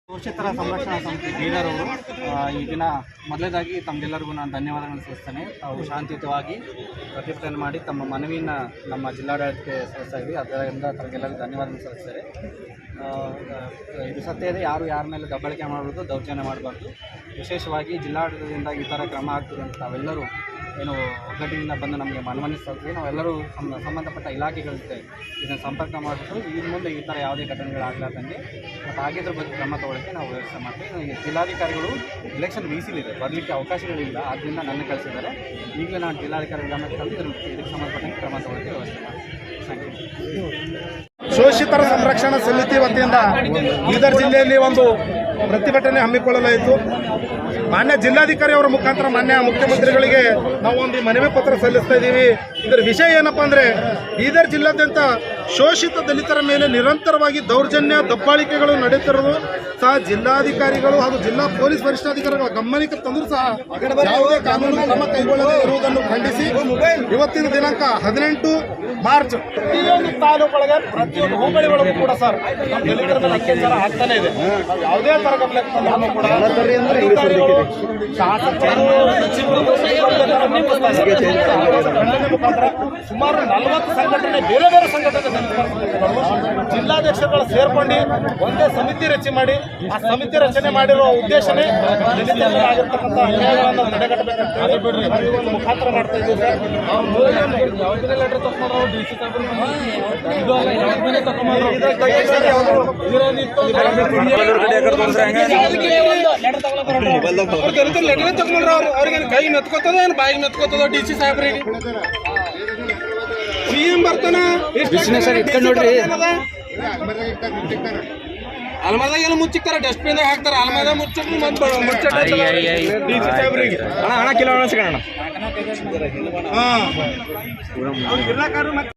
ಶೋಷಿತರ ಸಂರಕ್ಷಣಾ ಸಮಿತಿ ಬೀದರ್ ಅವರು ಈ ದಿನ ಮೊದಲೇದಾಗಿ ತಮಗೆಲ್ಲರಿಗೂ ನಾನು ಧನ್ಯವಾದಗಳನ್ನು ಸಲ್ಲಿಸ್ತೇನೆ. ತಾವು ಶಾಂತಿಯುತವಾಗಿ ಪ್ರತಿಭಟನೆ ಮಾಡಿ ತಮ್ಮ ಮನವಿನ ನಮ್ಮ ಜಿಲ್ಲಾಡಳಿತಕ್ಕೆ ಸಲ್ಲಿಸ್ತಾ ಇದ್ವಿ. ಅದರಿಂದ ತಮಗೆಲ್ಲರಿಗೂ ಧನ್ಯವಾದಗಳನ್ನು ಸಲ್ಲಿಸ್ತಾರೆ. ಇದು ಸತ್ಯ ಇದೆ, ಯಾರು ಯಾರ ಮೇಲೆ ದಬ್ಬಳಿಕೆ ಮಾಡೋದು, ದೌರ್ಜನ್ಯ ಮಾಡಬಾರ್ದು. ವಿಶೇಷವಾಗಿ ಜಿಲ್ಲಾಡಳಿತದಿಂದ ಈ ಥರ ಕ್ರಮ ಆಗ್ತದೆ ಅಂತ ತಾವೆಲ್ಲರೂ ಏನು ಒಗ್ಗಟ್ಟಿನಿಂದ ಬಂದು ನಮಗೆ ಮನವಿ ಸಲ್ಲಿಸ್ತೀವಿ. ನಾವೆಲ್ಲರೂ ಸಂಬಂಧಪಟ್ಟ ಇಲಾಖೆಗಳ ಜೊತೆ ಇದನ್ನು ಸಂಪರ್ಕ ಮಾಡಿಬಿಟ್ಟು ಇನ್ನು ಮುಂದೆ ಈ ಥರ ಯಾವುದೇ ಘಟನೆಗಳಾಗಲಾರ್ದಂಗೆ ಮತ್ತು ಆಗಿದ್ರ ಬಗ್ಗೆ ಕ್ರಮ ತಗೊಳ್ಳೋಕ್ಕೆ ನಾವು ವ್ಯವಸ್ಥೆ ಮಾಡ್ತೀವಿ. ಈಗ ಜಿಲ್ಲಾಧಿಕಾರಿಗಳು ಎಲೆಕ್ಷನ್ ವೀಸಿಲಿದೆ, ಬರಲಿಕ್ಕೆ ಅವಕಾಶಗಳಿಲ್ಲ, ಆದ್ದರಿಂದ ನನ್ನ ಕಳಿಸಿದ್ದಾರೆ. ಈಗಲೇ ನಾನು ಜಿಲ್ಲಾಧಿಕಾರಿಗಳ ಗಮನಕ್ಕೆ ತಂದು ಇದಕ್ಕೆ ಸಂಬಂಧಪಟ್ಟಂತೆ ಕ್ರಮ ತಗೊಳ್ಳೋಕ್ಕೆ ವ್ಯವಸ್ಥೆ ಮಾಡ್ತೀವಿ. ಶೋಷಿತರ ಸಂರಕ್ಷಣಾ ಸಮಿತಿ ವತಿಯಿಂದ ಬೀದರ್ ಜಿಲ್ಲೆಯಲ್ಲಿ ಒಂದು ಪ್ರತಿಭಟನೆ ಹಮ್ಮಿಕೊಳ್ಳಲಾಯಿತು. ಮಾನ್ಯ ಜಿಲ್ಲಾಧಿಕಾರಿ ಅವರ ಮುಖಾಂತರ ಮಾನ್ಯ ಮುಖ್ಯಮಂತ್ರಿಗಳಿಗೆ ನಾವು ಒಂದು ಮನವಿ ಪತ್ರ ಸಲ್ಲಿಸ್ತಾ ಇದ್ದೀವಿ. ಇದರ ವಿಷಯ ಏನಪ್ಪಾ ಅಂದರೆ, ಬೀದರ್ ಜಿಲ್ಲಾದ್ಯಂತ ಶೋಷಿತ ದಲಿತರ ಮೇಲೆ ನಿರಂತರವಾಗಿ ದೌರ್ಜನ್ಯ ದಬ್ಬಾಳಿಕೆಗಳು ನಡೆಯುತ್ತಿರುವುದು ಸಹ ಜಿಲ್ಲಾಧಿಕಾರಿಗಳು ಹಾಗೂ ಜಿಲ್ಲಾ ಪೊಲೀಸ್ ವರಿಷ್ಠಾಧಿಕಾರಿಗಳ ಗಮನಕ್ಕೆ ತಂದರೂ ಸಹ ಯಾವುದೇ ಕಾನೂನು ಕ್ರಮ ಕೈಗೊಳ್ಳದೇ ಇರುವುದನ್ನು ಖಂಡಿಸಿ ಇವತ್ತಿನ ದಿನಾಂಕ 18 ಮಾರ್ಚ್ ಪ್ರತಿಯೊಂದು ತಾಲೂಕೊಳಗೆ ಪ್ರತಿಯೊಂದು ಹೋಬಳಿ ಒಳಗೂ ಕೂಡ ಸರ್ ದಲಿತರ ಮೇಲೆ ಅತ್ಯಾಚಾರ ಆಗ್ತಾನೆ ಇದೆ. ಯಾವುದೇ ತರ ಗಮನಕ್ಕೆ ತಂದರೂ ಕೂಡ ಸುಮಾರು 40 ಸಂಘಟನೆ, ಬೇರೆ ಬೇರೆ ಸಂಘಟನೆ ಜಿಲ್ಲಾಧ್ಯಕ್ಷರುಗಳು ಸೇರ್ಕೊಂಡು ಒಂದೇ ಸಮಿತಿ ರಚನೆ ಮಾಡಿ, ಆ ಸಮಿತಿ ರಚನೆ ಮಾಡಿರುವ ಉದ್ದೇಶನೇ ದಲಿತರಲ್ಲಿ ಆಗಿರ್ತಕ್ಕಂಥ ಅನ್ಯಾಯಗಳನ್ನು ತಡೆಗಟ್ಟಬೇಕಂತ ಒಂದು ಮುಖಾಂತರ ಮಾಡ್ತಾ ಇದ್ದೀವಿ ಸರ್. ಯಾವುದೇ ಲೆಟರ್ ತಗೊಂಡ್ರು DC ಲೆಟರ್ ತಗೊಂಡ್ರು ಅವ್ರಿಗೆ ಕೈ ಮೆತ್ಕೋತದ ಏನು ಬಾಯಿಗೆ ಮೆತ್ಕೋತದ DC ಸಾಹೇಬ್ರಿಗೆ. CM ಬರ್ತಾನ ನೋಡ್ರಿ, ಅಲ್ಮದಾಗೆಲ್ಲ ಮುಚ್ಚಿಕ್ತಾರ, ಡಸ್ಟ್ಬಿನ್ ಹಾಕ್ತಾರ, ಅಲ್ಮದ ಮುಚ್ಚಿ ಹಣ ಕಿಲೋ ಸಿಗೋಣ.